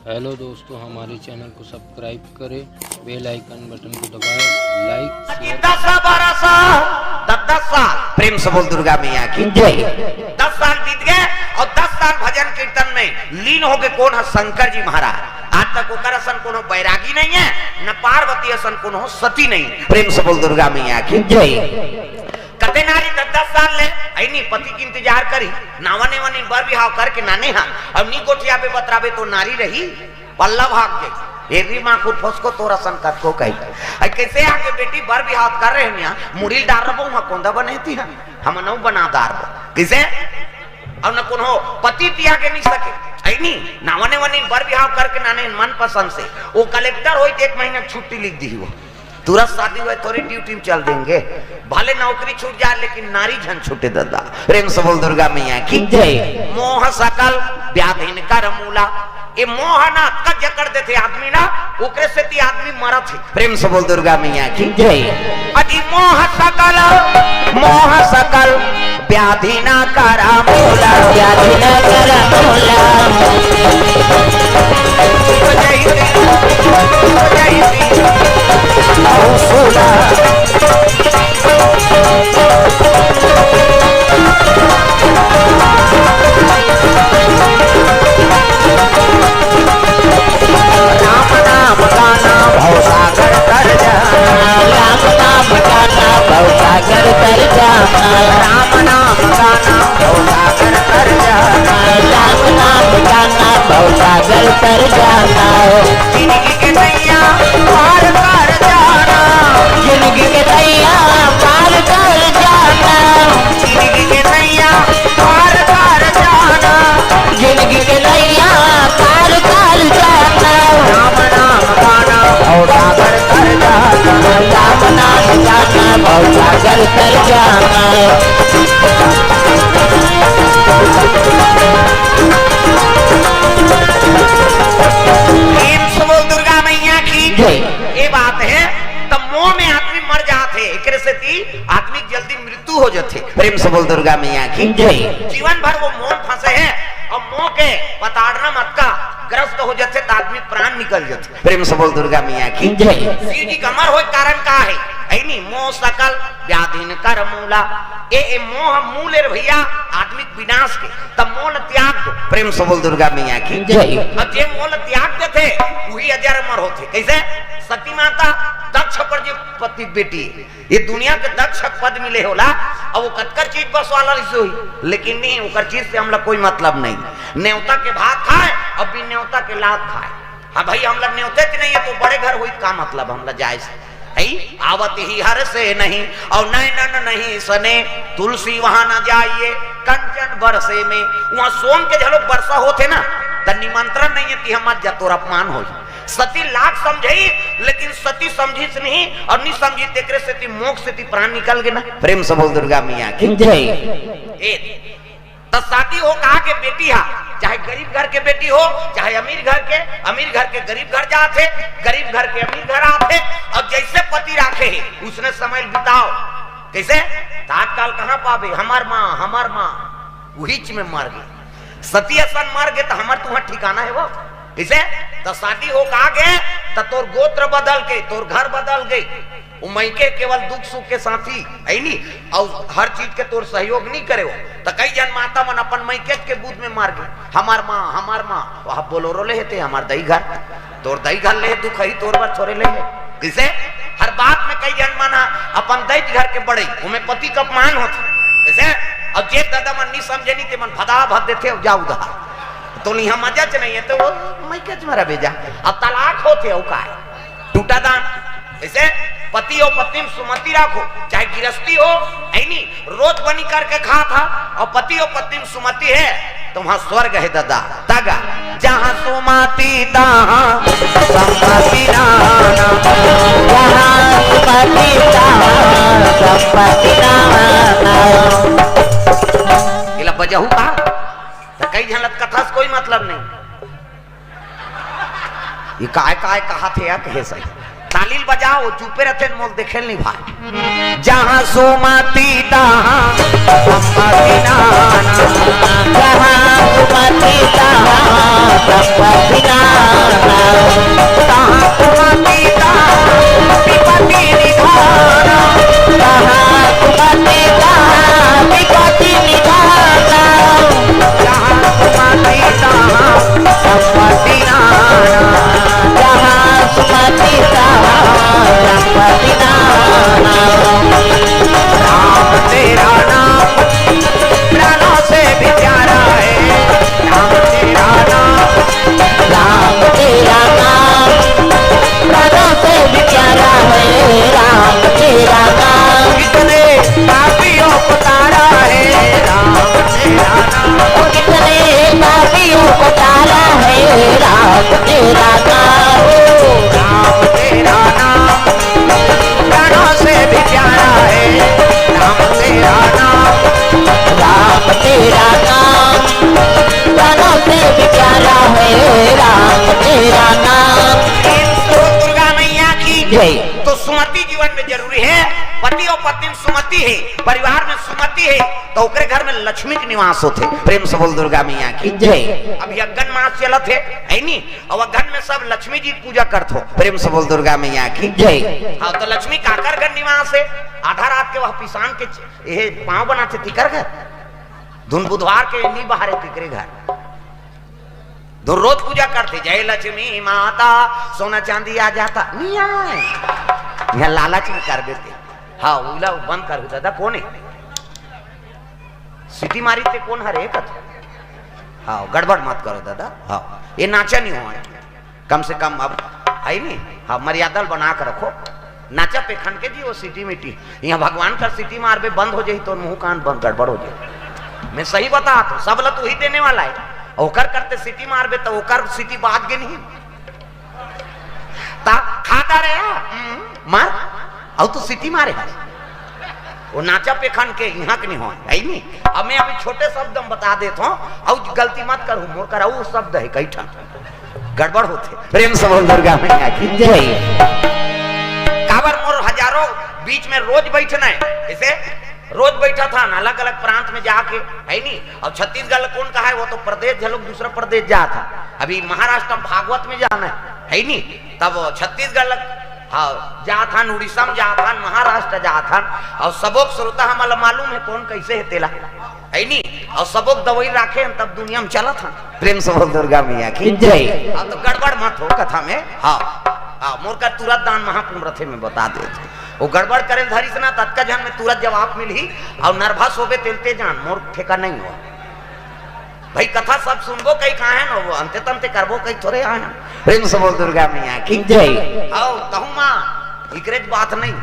Hello दोस्तों, हमारे channel को सब्सक्राइब करें, बेल आइकन बटन को दबाएं, लाइक शेयर। 10 साल प्रेम से बोल दुर्गा मैया की जय। 10 साल बीत गए और 10 साल भजन कीर्तन में लीन हो गए। कौन है? शंकर जी महाराज। आज तक ओकर असन कोनो बैरागी नहीं है, न पार्वती असन कोनो सती नहीं। प्रेम से बोल दुर्गा मैया की जय। कते नारी 10 साल ले ऐनी पति की इंतजार करी, नावने वने बर बिहाव करके नाने हा अब नी गोठिया पे बतरावे तो नारी रही पल्ला भाग गई। एरी मां खुद फसको तोरा संकट को कही आई कैसे आके बेटी बर बिहाव कर रहे हैं, मुड़ील डार रबो वहां कोंदा बनेती है हम नौ बना दार किसे अब न कोनो पति पिया के नहीं सके ऐनी नावने वने बर बिहाव करके नाने मन पसंद से वो कलेक्टर होई 1 महीना छुट्टी लिख दी वो तुरंत शादी हुए थोड़ी ड्यूटी में चल देंगे। भले नौकरी छूट जाए लेकिन नारी झन छूटे दादा। प्रेम से बोल दुर्गा मैया की जय। मोह सकल व्याधिन कर मूला, ये मोह ना कज कर देते आदमी ना ओकरे से ती आदमी मरा थे। प्रेम से बोल दुर्गा मैया की जय। अजी मोह सकल व्याधि ना करा मूला, व्याधि ना करा मूला। राम नाम गाना भवसागर तर जाना, राम नाम गाना भवसागर तर जाना, राम नाम गाना भवसागर तर जाना, राम नाम गाना भवसागर तर जाना। जिंदगी के नैया पार कर जाना, जिंदगी के नैया पार कर जाना, जिंदगी के नैया पार कर जाना, जिंदगी के नैया पार कर जाना। राम नाम गाना भवसागर तर जाना, राम नाम गाना भवसागर तर जाना। दुर्गा मैया की ये बात है तब मोह में आदमी मर जाते, एक से आदमी जल्दी मृत्यु हो जाते। प्रेम से बोल दुर्गा मैया की जय। जीवन भर वो मोह फंसे है और मोह के पताड़ना मत का ग्रस्त हो जाते तो आदमी प्राण निकल जाते। प्रेम से बोल दुर्गा मैया की जय। शिव जी कमर हो कारण का है ऐनी मोह सकल व्याधिन कर मूला, ए मोह मूल है भैया आदमी विनाश के तब मोह त्याग दो। प्रेम से बोल दुर्गा मैया की जय। अब जे मोह त्याग देते वही अजर अमर होते। कैसे? सती माता दक्ष प्रजापति बेटी, ये दुनिया के दक्ष पद मिले होला और वो कतकर चीज बस वाला हुई, लेकिन नहीं उकर चीज से हम लोग कोई मतलब नहीं। न्योता के भात खाए और बिन न्योता के लात खाए। हाँ भाई हम लोग न्योते नहीं है तो बड़े घर हुई का मतलब हम लोग जायज आवत ही हर से नहीं और नैनन नहीं सने, तुलसी वहां न जाइए कंचन बरसे में। वहां सोम के झलोक वर्षा होते ना तो निमंत्रण नहीं है कि हम जा तोर अपमान हो। सती लाख समझी लेकिन सती समझी से नहीं और नहीं समझी तेकरे से मोक्ष से प्राण निकल गए ना। प्रेम से बोल दुर्गा मैया की जय। तो शादी हो कहा के बेटी हा, चाहे गरीब घर के बेटी हो चाहे अमीर घर के गरीब घर जाते, गरीब घर के अमीर घर आते और जैसे पति राखे है उसने समय बिताओ। कैसे? आजकल कहाँ पावे हमार माँ वही में मर गई। सती असन मर गए तो हमार तुम्हारा ठिकाना है वो। कैसे? तो शादी हो कहा गए तो तोर गोत्र बदल के तोर घर बदल गई, मैके केवल दुख सुख के साथी ऐनी और हर चीज के तोर सहयोग नहीं करे हो। तो कई जन माता मन अपन मैके के बूथ में मार गए हमार माँ वहां बोलोरो ले थे हमार दही घर तोर दही घर ले दुख ही तोर बार छोरे ले। किसे? हर बात में कई जन माना अपन दही घर के बड़े उमें पति का अपमान होते। कैसे? अब जे दादा मन नहीं समझे नहीं मन भदा भद देते अब जाऊ उधार तो नहीं हम मजा नहीं है तो वो मैके मारा भेजा। अब तलाक होते हो का टूटा दान। ऐसे पति और पत्नी में सुमति रखो, चाहे गिरस्ती हो ऐनी रोज बनी करके खा था और पति और पत्नी में सुमति है तो वहां स्वर्ग है दादा। तागा जहां सुमति तहां संपत्ति नाना, जहां सुमति तहां संपत्ति नाना। इला बजहू का तो कई झलक कथा से कोई मतलब नहीं। ये काय कहा थे या कहे सही तालील बजाओ चुपे रहते मोल देखे नहीं भाई। जहां सुमति तहां संपत्ति नाना, जहां सुमति तहां संपत्ति नाना। सुमति जीवन में जरूरी है। पति और पत्नी में सुमति है, परिवार में सुमति है, तो ओकरे घर में लक्ष्मी के निवास होते। प्रेम से बोल दुर्गा मैया की जय। अभी अगन मास चलत है नहीं, और अगन में सब लक्ष्मी जी पूजा करते हो। प्रेम से बोल दुर्गा मैया की जय। हाँ, तो लक्ष्मी काकर घर निवास है। आधा रात के वह पिसान के ये पांव बनाते तिकर घर, धुन बुधवार के नहीं बाहर तिकरे घर, दो रोज पूजा करते। जय लक्ष्मी माता, सोना चांदी आ जाता नहीं आए, यहाँ लालच में कर देते। हाँ, उला बंद कर दादा कौन है, सिटी मारी थे कौन हरे कथ। हाँ, गड़बड़ मत करो दादा। हाँ, ये नाचा नहीं हुआ, कम से कम अब है नहीं। हाँ, मर्यादा बना कर रखो। नाचा पे खन के जी वो सिटी मिट्टी, यहाँ भगवान का सिटी मार पे बंद हो जाए तो मुंह कान बंद गड़बड़ हो जाए। मैं सही बता तो सब लत वही देने वाला है। ओकर करते सिटी मारबे तो ओकर सिटी बात गे नहीं ता खाता रहे मार और तो सिटी मारे है वो नाचा पे खन के यहाँ के नहीं हो है नहीं। अब मैं अभी छोटे शब्द में बता देता हूँ और गलती मत करूँ, मोर करा वो शब्द है कई ठन गड़बड़ होते। प्रेम से बोल दुर्गा मैया की जय। काबर मोर हजारों बीच में रोज बैठना है, जैसे रोज बैठा था ना अलग अलग प्रांत में जाके है नहीं। और छत्तीसगढ़ कौन कहा है, वो तो प्रदेश झलोग दूसरा प्रदेश जा था। अभी महाराष्ट्र भागवत में जाना है नहीं, तब छत्तीसगढ़ हाँ जा था, उड़ीसा में जा था, महाराष्ट्र जा था। और सबोक श्रोता हमारा मालूम है कौन कैसे है तेला है नहीं। और सबोक दवाई राखे तब दुनिया में चला था। प्रेम से बोल दुर्गा मैया की जय। तो गड़बड़ मत हो कथा में। हाँ, मोर का तुरंत दान महापुरथे में बता देते। वो गड़बड़ करे धरी से ना तत्का जान में तुरंत जवाब मिली और नर्वस होबे तेलते जान मोर ठेका नहीं हो भाई। कथा सब सुनबो कई कहा है ना, वो अंते तंते करबो कई थोड़े आए। प्रेम से बोल दुर्गा मैया की जय। आओ तहु मां इकरेज बात नहीं।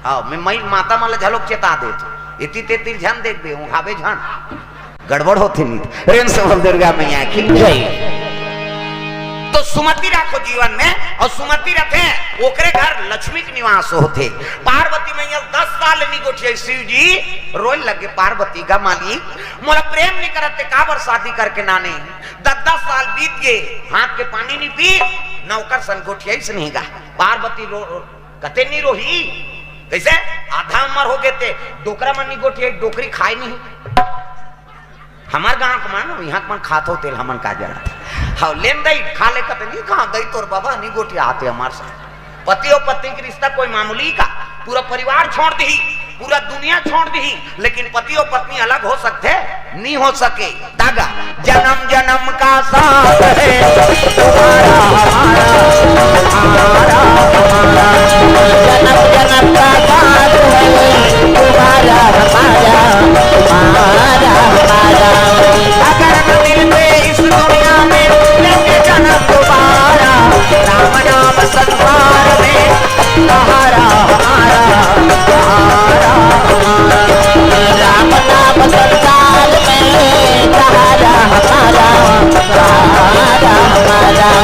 आओ मैं मई माता माला झलोक चेता देत इति तेती ध्यान देख बे हूं हावे जान गड़बड़ होती नहीं। प्रेम से बोल दुर्गा मैया की जय। तो सुमति रखो जीवन में, और सुमति रखे ओकरे घर लक्ष्मी के निवास होते। पार्वती मैया 10 साल नहीं गोठिया शिव जी रोल लगे पार्वती का मालिक मोला प्रेम नहीं करते काबर शादी करके नाने। 10 साल बीत गए, हाथ के पानी नहीं पी नौकर सन गोठिया से नहीं गा। पार्वती कते नहीं रोही, कैसे आधा उम्र हो गए थे डोकरा मन नहीं गोठिया डोकरी खाए नहीं। हमार गांव के मान यहाँ के मन खातो तेल हमन का जरा हाँ लेन दई खा ले कते नहीं कहा दई तोर बाबा नहीं गोटिया आते हमारे साथ। पति और पत्नी की रिश्ता कोई मामूली का, पूरा परिवार छोड़ दी, पूरा दुनिया छोड़ दी, लेकिन पति और पत्नी अलग हो सकते नहीं हो सके। दागा जन्म जन्म का साथ है तुम्हारा हमारा, हमारा हमारा जन्म जन्म का साथ है तुम्हारा हमारा, हमारा हमारा। अगर न मिलते इस दुनिया में लेंगे जन्म दोबारा, राम नाम संसार में सहारा हमारा, सहारा हमारा। राम नाम संसार में सहारा हमारा, सहारा हमारा।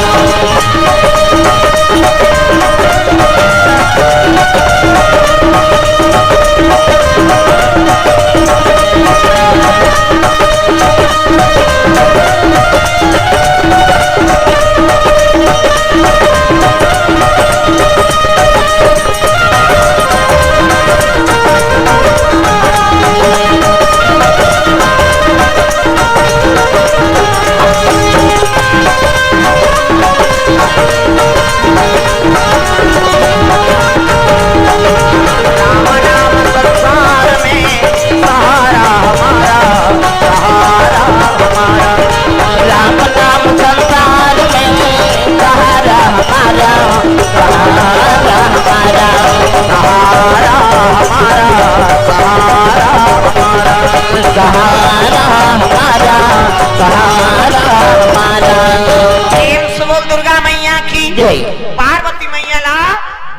पार्वती मैया ला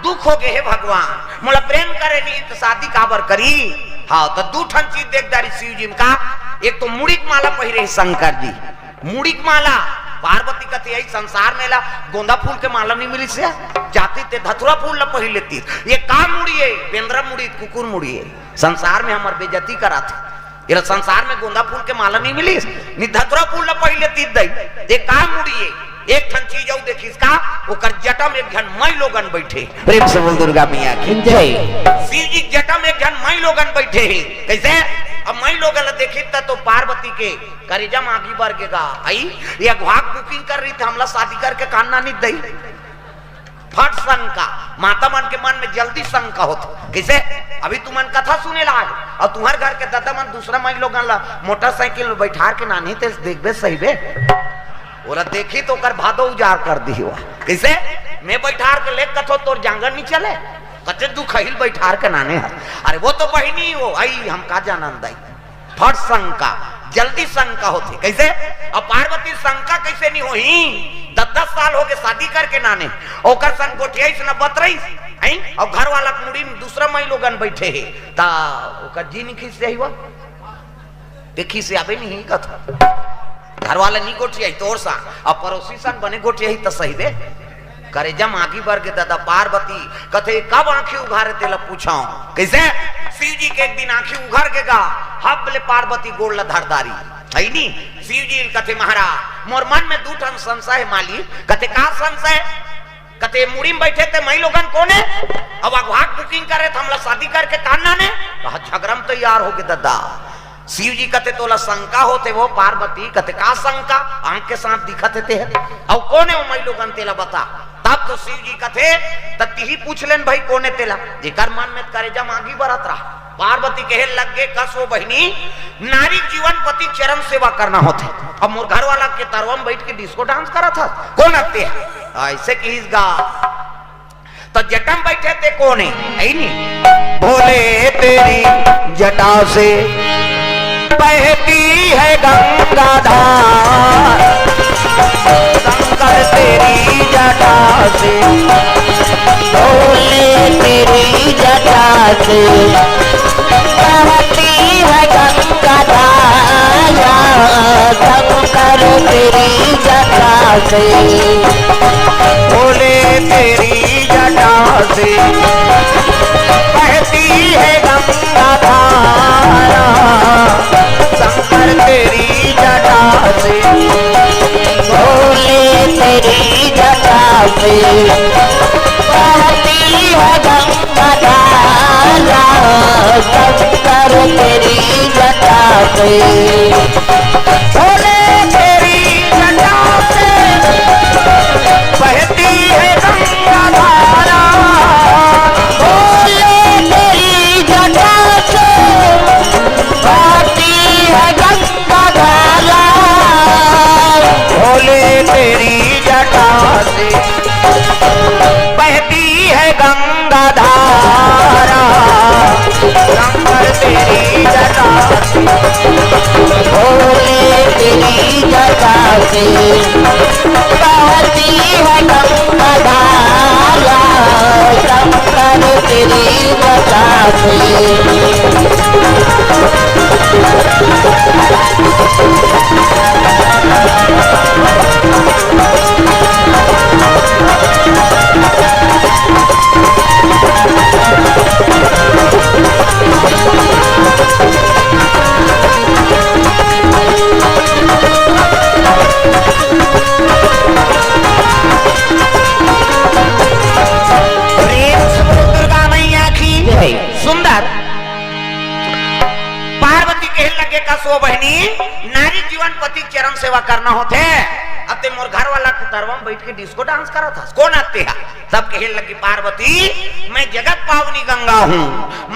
दुख हो गए है भगवान मोला प्रेम करे नहीं तो शादी काबर करी। हाँ तो दू ठन चीज देखदारी शिव जी का, एक तो मुड़ीक माला पहिरे शंकर जी, मुड़ीक माला। पार्वती कथी यही संसार में ला गोंदा फूल के माला नहीं मिली से जाती ते धतुरा फूल ला पही लेती। ये का मुड़ी है बेंद्रा मुड़ी कुकुर मुड़ी है, संसार में हमार बेइज्जती करा थे। ये संसार में गोंदा फूल के माला नहीं मिली, नि धतुरा फूल ला पही लेती दई। ये का मुड़ी है एक ठन चीज और देखी इसका ओकर जटा में एक जन मई लोगन बैठे। प्रेम से बोल दुर्गा मैया की जय। शिव जी जटा में एक जन मई लोगन बैठे हैं। कैसे? अब मई लोगन देखी तो पार्वती के करेजा में आगे बढ़ गएगा आई ये अगवाक बुकिंग कर रही थी हमला शादी करके कान्ना नहीं दई फट शंका माता मन के मन में जल्दी शंका होता। कैसे? अभी तू मन कथा सुने ला और तुम्हारे घर के दादा मन दूसरा मई लोगन ला मोटरसाइकिल में बैठा के नानी ते देखबे सही बे बोला देखी तो कर भादो उजार कर दी हुआ। कैसे? मैं बैठार के ले कथो तोर जांगर नहीं चले कते तू खहिल बैठार के नाने है। अरे वो तो बहिनी हो आई हम का जानन दाई फट शंका जल्दी शंका होती। कैसे? अब पार्वती शंका कैसे नहीं होही 10-10 साल हो गए शादी करके नाने ओकर सन गोठियाई से न बतरई आई और घर वाला मुड़ी में दूसरा मई लोगन बैठे है ता ओकर जी नहीं खींच रही हुआ देखी से आबे नहीं कथा घर वाला नहीं गोठियाई तोर सा अब पड़ोसी सन बने गोठियाई तो सही बे करे जम आगे बढ़ के दादा पार्वती कथे कब आंखें उघारे तेला पूछाऊं। कैसे? शिव जी के एक दिन आंखें उघार के गा हबले पार्वती गोड़ ला धरदारी है नी शिव जी कथे महाराज मोर मन में दू ठन संशय है मालिक। कथे का संशय? कथे मुड़ी में बैठे थे मई लोगन कोने अब अगवाक बुकिंग करे थे हमला शादी करके कान्ना ने कहा झगड़म तैयार हो गए दादा। शिव जी कहते तोला शंका होते वो पार्वती कहते का शंका आंख के साथ दिखते थे और कोने वो मई लोगन तेला बता। तब तो शिव जी कहते तती पूछ लेन भाई कोने तेला जेकर मन में करेजा मांगी बरत रहा। पार्वती कहे लग गए कस वो बहनी नारी जीवन पति चरण सेवा करना होते अब मोर घर वाला के तरवम बैठ के डिस्को डांस करा था कौन आते ऐसे की गा तो जटम बैठे थे कोने बोले तेरी जटा से बहती है गंगा धार शंकर तेरी जटा से बोले तेरी जटा से बहती है गंगा धारा शंकर तेरी जटा से बोले तेरी जटा से बहती है गंगा धारा शंकर तेरी जटा से बोले तेरी जटा से बहती है गंगा धारा शंकर तेरी जटा से बोले तेरी जटा से बहती है गंगा धारा बोले तेरी जटा से बहती है गंगा धारा बोले तेरी जटा से बहती है गंगा धारा शंकर तेरी जटा से बोले तेरी जटा से बहती है गंगा धारा शंकर तेरी जटा से दुर्गा मैया की सुंदर पार्वती कहे लगे का सो बहनी नारी जीवन पति चरण सेवा करना होते अब ते मोर घर वाला के तरवम बैठ के डिस्को डांस करा था कौन आते है सब कहे लगी पार्वती मैं जगत पावनी गंगा हूँ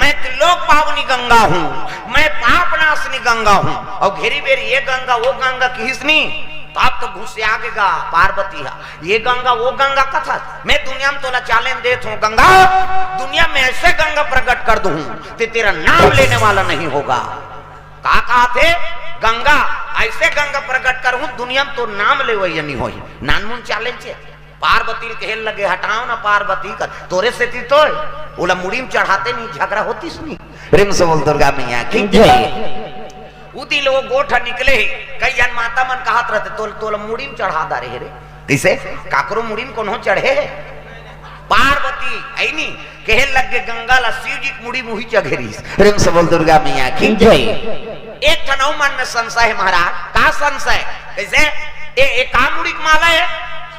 मैं त्रिलोक पावनी गंगा हूँ मैं पाप नाशनी गंगा हूँ और घेरी बेरी ये गंगा वो गंगा किसनी आप तो घुस से आगेगा पार्वती है ये गंगा वो गंगा कथा मैं दुनिया में तोला चैलेंज देत हूँ गंगा दुनिया में ऐसे गंगा प्रकट कर दूं ते तेरा नाम लेने वाला नहीं होगा। कहा थे गंगा ऐसे गंगा प्रकट करूं दुनिया में तो नाम ले वही नहीं होई नानमुन चैलेंज है। पार्वती कहे लगे हटाओ ना पार्वती का तोरे से ती तो बोला मुड़ी में चढ़ाते नहीं झगड़ा होती सुनी प्रेम से बोल दुर्गा मैया की जय। उदी लोग गोठा निकले कई जन माता मन कहत रहते तोल मुड़ी में चढ़ा दा रे कैसे काकरो मुड़ी में कोनो चढ़े पार्वती ऐनी कहे लगे गंगा ला शिव जी मुड़ी मुही चघेरी प्रेम से बोल दुर्गा मैया की जय। एक ठनौ मन में संशय है महाराज का संशय कैसे ए का मुड़ी माला है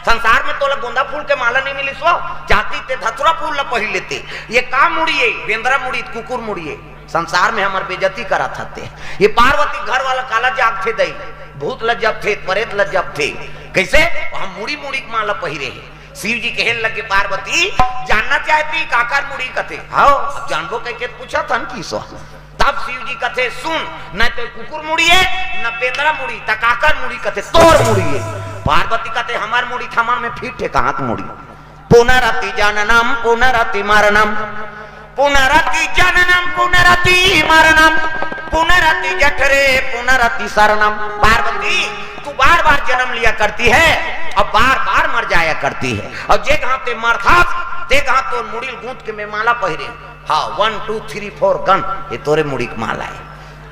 संसार में तो गोंदा फूल के माला नहीं मिली सो जाती ते धतुरा फूल ल पहिर लेते। ये का मुड़िए बेंद्रा मुड़ी कुकुर मुड़िए संसार में हमार बेइज्जती करा था। ये पार्वती घर वाला काला जाग थे दई भूत लज्जब थे परेत लज्जब थे कैसे हम मुड़ी मुड़ी माला पहिरे हैं। शिव जी कहने लगे पार्वती जानना चाहती काकर मुड़ी कथे हाँ अब जानबो कह के पूछा था की सो तब शिव जी कथे सुन न तो कुकुर मुड़िए न बेंद्रा मुड़ी त काकर मुड़ी कथे तोर मुड़िए। पार्वती कथे हमार मुड़ी थमा में फिट है कहाँ मुड़ी पुनरति जननम पुनरति मरणम पुनरति जननम पुनरति मरणम पुनरति जठरे पुनरति शरणम। पार्वती तू बार बार जन्म लिया करती है और बार बार मर जाया करती है और जे कहां ते मर था ते कहां तो मुड़ी गूंथ के में माला पहिरे हाँ 1 2 3 4 गन ये तोरे मुड़ी की माला है।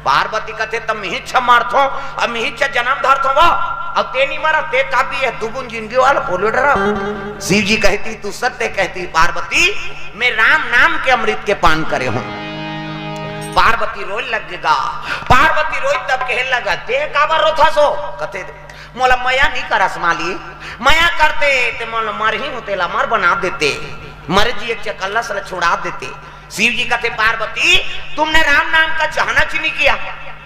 पार्वती कथे तब मिहिच्छ मारथो अब मिहिच्छ जन्म धरथो वो अब ते नहीं मारा ते का भी है दुगुन जिंदगी वाला बोलो डरा। शिव जी कहती तू सत्य कहती पार्वती मैं राम नाम के अमृत के पान करे हूं। पार्वती रोई लगेगा पार्वती रोई तब कहने लगा ते काबर रोथा सो कथे मोला मया नहीं करस माली मया करते ते मोला मर ही होतेला मर बना देते मर जी एक चकल्ला से छुड़ा देते। शिव जी कहते पार्वती तुमने राम नाम का चाहना नहीं किया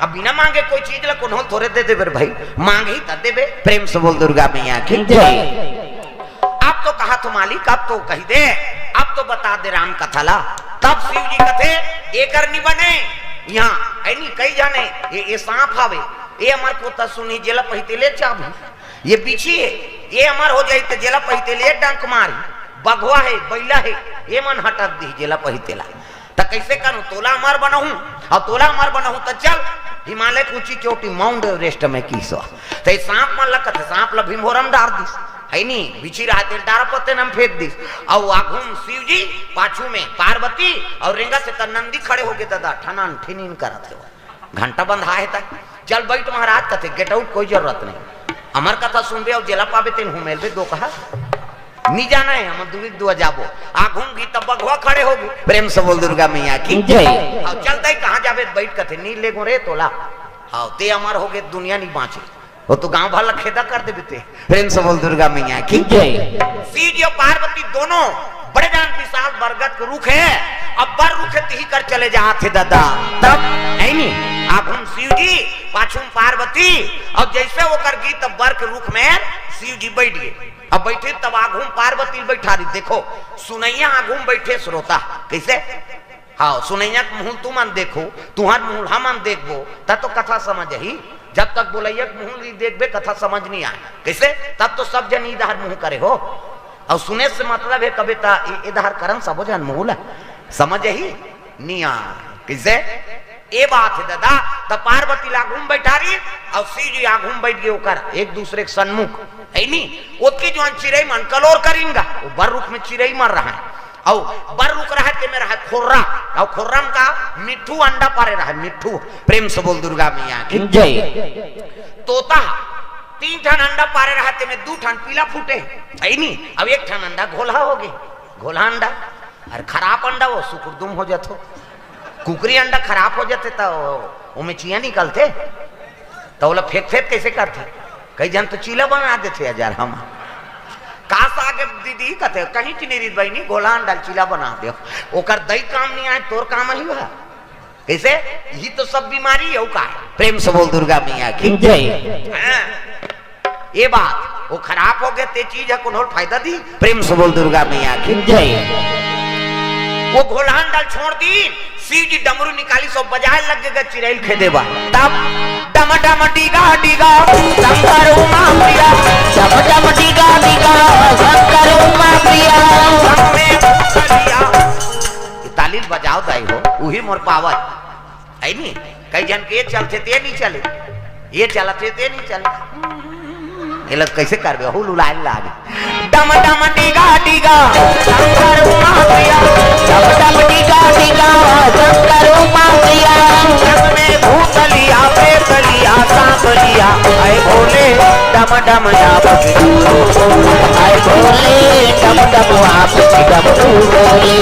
अब बिना मांगे कोई चीज ला कौन थोड़े दे दे भाई मांगे ही तब दे प्रेम से बोल दुर्गा मैया की जय। अब तो कहा तो मालिक अब तो कही दे अब तो बता दे राम कथा ला। तब शिव जी कहते एक नहीं बने यहाँ ऐनी कई जाने ये सांप आवे ये हमार को सुनी जेला पहिते ले चाबी ये बिछी है ये हमार हो जाए जेला पहिते ले डंक मारी बघवा है बैला है ये मन हटक दी जेला पहितेला तो कैसे करूं तोला अमर बनहूं और तोला अमर बनहूं तो चल हिमालय की ऊंची चोटी माउंट एवरेस्ट में कीसो तो सांप मन लकत सांप ला भीमभोरम डार दिस है नी बिछी रहते डारा पत्ते नम फेंक दिस और आघूम शिव जी पाछू में पार्वती और रेंगा से नंदी खड़े हो गए दादा ठनन ठिनिन करत हो घंटा बंधा है तक चल बैठ महाराज कथे गेट आउट कोई जरूरत नहीं अमर कथा सुनबे और जेला पावे तेन हुमेलबे दो कहा नहीं जाना है हम दुविक दुआ जाबो आघूंगी तब बघवा खड़े होगी प्रेम से बोल दुर्गा मैया की जय। अब चलता कहाँ जाबे बैठ कथे नी ले गो रे तोला हाँ ते अमर हो गए दुनिया नहीं बाँचे वो तो गांव भला खेदा कर दे बीते प्रेम से बोल दुर्गा मैया की जय। शिव जी और पार्वती दोनों बड़े जान विशाल बरगद के रुख है अब बर रुख ही कर चले जा थे दादा तब है नी आघूम शिव जी पाछुम पार्वती और जैसे वो कर गई तब बर के रुख में शिव जी बैठ गए। अब बैठे तब आघूम पार्वती बैठा रही देखो सुनैया आघूम बैठे श्रोता कैसे हाँ सुनैया मुंह तू मन देखो तुहार मुंह हम देखबो तब तो कथा समझ ही जब तक बोलैया मुंह देखबे कथा समझ नहीं आए कैसे तब तो सब जन इधर मुंह करे हो और सुने से मतलब है कविता इधर करन सब जन मुंह समझ ही नहीं आ कैसे ये बात है दादा तब पार्वती आघूम बैठा रही और शिव जी आघूम बैठ गए होकर एक दूसरे के सन्मुख है नी उसकी जो चिड़ई मन कलोर करेंगा वो बर रुख में चिड़ई मर रहा है और बर रुक रहा है मेरा है खोर्रा और खोर्रम का मिट्ठू अंडा पारे रहा है मिट्ठू प्रेम से बोल दुर्गा मैया की जय। तोता 3 ठन अंडा पारे रहा थे में 2 ठन पीला फूटे है नी अब 1 ठन अंडा घोला हो गए घोला अंडा और खराब अंडा वो सुकुरदुम हो जाते कुकरी अंडा खराब हो जाते तो उनमें चिया निकलते तो बोला फेंक फेंक कैसे करते कई जन तो चीला बना देते हजार हम काश आगे दीदी कहते कहीं चिनेरी बहनी गोला अंडा चीला बना दे ओकर दही काम नहीं आए तोर काम ही हुआ कैसे यही तो सब बीमारी है का प्रेम से बोल दुर्गा मैया की जय। ये बात वो खराब हो गए ते चीज है कौन फायदा दी प्रेम से बोल दुर्गा मैया की जय। वो घोलान डाल छोड़ दी शिव जी डमरू निकाली सो बजाए लग गए चिड़ैल खेदेबा तब डम डम डीगा डीगा शंकर उमा प्रिया डम डम डीगा डीगा शंकर उमा प्रिया तालील बजाओ दाई हो वही मोर पावत है नी कई जन के चलते ते नहीं चले ये चलते ते नहीं चले ये लोग कैसे करबे हो लुलाए लागे डम डम डीगा डीगा शंकर उमा प्रिया डम डम डीगा डीगा शंकर उमा प्रिया में भूतलिया प्रेतलिया सांपलिया आए भोले डम डम आप आए भोले डम डम आप डम बोले